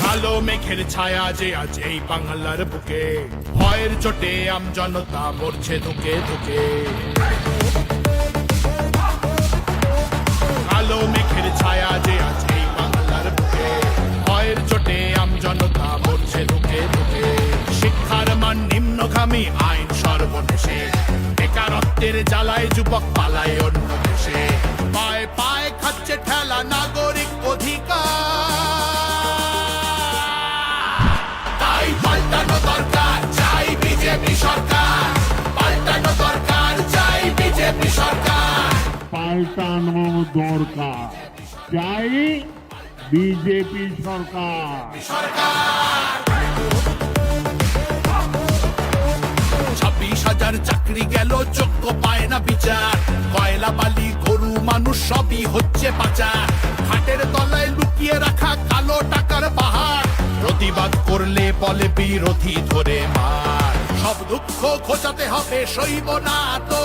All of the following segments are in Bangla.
কালো মেঘের ছায়া যে আজ এই বাংলার বুকে, ভয়ের চোটে আমজনতা মরছে ধুকে ধুকে। কালো মেঘের ছায়া যে আজ এই বাংলার বুকে, ভয়ের চোটে আমজনতা মরছে ধুকে ধুকে। শিক্ষার মান নিম্নগামী, আইন সর্বনেশে, বেকারত্বের জ্বালায় যুবক পালায় অন্য দেশে। পায়ে পায়ে খাচ্ছে ঠেলা নাগরিক অধিকার, তাই পাল্টানো দরকার, চাই বিজেপি সরকার। পাল্টানো দরকার, চাই বিজেপি সরকার। পাল্টানো দরকার, চাই বিজেপি সরকার। 26,000 চাকরি গেল, যোগ্য পায় না বিচার। কয়লা বালি গরু মানুষ সবই হচ্ছে পাচার। খাটের তলায় লুকিয়ে রাখা কালো টাকার পাহাড়, প্রতিবাদ করলে বলে বিরোধী ধরে মার। সব দুঃখ ঘোচাতে হবে, সইব না তো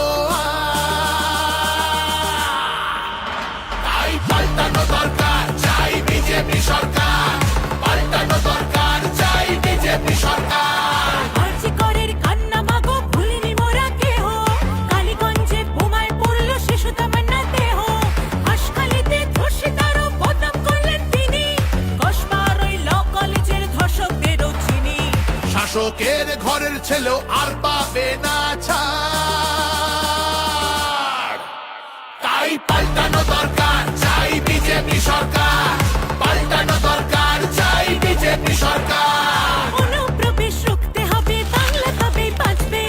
তাই পাল্টানো দরকার, চাই বিজেপি সরকার। পাল্টানো দরকার, চাই বিজেপি সরকার। শাসকের ঘরের ছেলেও আর পাবে না ছাড়, তাই পাল্টানো দরকার, চাই বিজেপি সরকার। পাল্টানো দরকার, চাই বিজেপি সরকার। অনুপ্রবেশ রুখতে হবে, বাংলা তবেই বাঁচবে।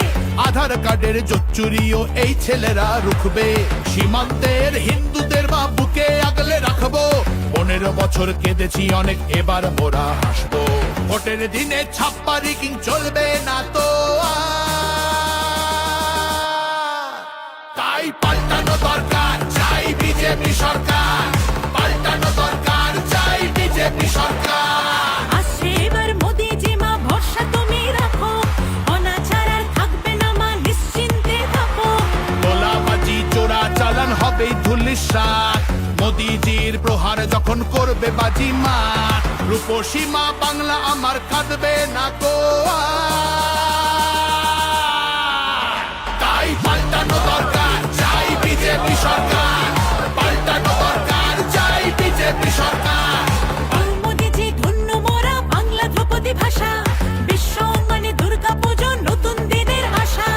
আধার কার্ডের জোচ্চুরিও এই ছেলেরা রুখবে। সীমান্তের হিন্দুদের বা বুকে আগলে রাখবো। 15 বছর কেঁদেছি অনেক, এবার মোরা হাসবো। ভোটের দিনে ছাপ্পা রিগিং চলবে না তো তাই পাল্টানো দরকার, চাই বিজেপি সরকার। পাল্টানো দরকার, চাই বিজেপি সরকার। আসছে এবার মোদি জি মা, ভরসা তুমি রাখো। অনাচার আর থাকবে না মা, নিশ্চিন্তে থাকো। তোলাবাজি চোরা চালান হবে ধুলিসাৎ। মোদিজির প্রহার যখন করবে বাজি মা, রূপসী মা বাংলা আমার কাঁদবে না কো তাই পাল্টানো দরকার, চাই বিজেপি সরকার। পাল্টানো দরকার, চাই বিজেপি সরকার। মোদি জি ধন্য মোরা, বাংলা ধ্রুপদী ভাষা। বিশ্ব অঙ্গনে দুর্গা পুজো, নতুন দিনের আশা।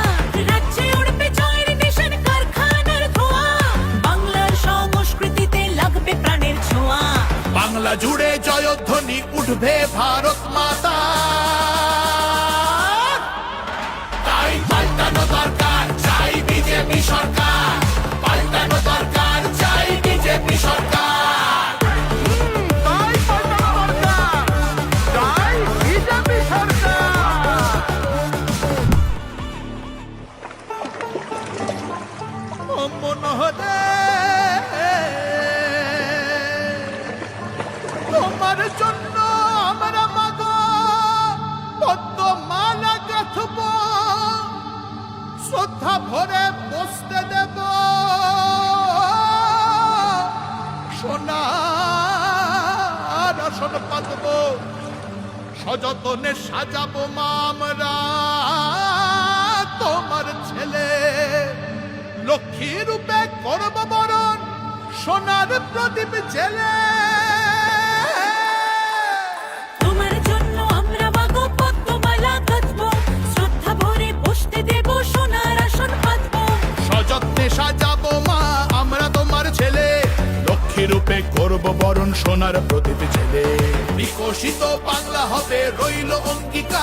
রাজ্যে উড়বে জয়ের নিশান, কারখানার ধোঁয়া। বাংলার সংস্কৃতিতে লাগবে প্রাণের ছোঁয়া। বাংলা জুড়ে জয়ধ্বনি উঠবে ভারত মাতা, তাই পাল্টানো দরকার, চাই বিজেপি সরকার। পাল্টানো দরকার, চাই বিজেপি সরকার। তাই পাল্টানো দরকার, চাই বিজেপি সরকার। ও মনোহরে, তোমার জন্য আমরা মাগো পদ্মমালা গাঁথব, শ্রদ্ধা ভরে বসতে দেব। সোনার আসন পাতব, সযতনে সাজাবো মা আমরা তোমার ছেলে। লক্ষ্মী রূপে করব বরণ, সোনার প্রদীপ জেলে। তোমার জন্য আমরা মাগো পদ্মমালা গাঁথবো, শ্রদ্ধা ভরে বসতে দেব, সোনার আসন পাতবো। সযত্নে সাজাবো মা আমরা তোমার ছেলে। লক্ষ্মী রূপে করব বরণ, সোনার প্রদীপ জেলে। বিকশিত বাংলা হবে রইল অঙ্গীকার।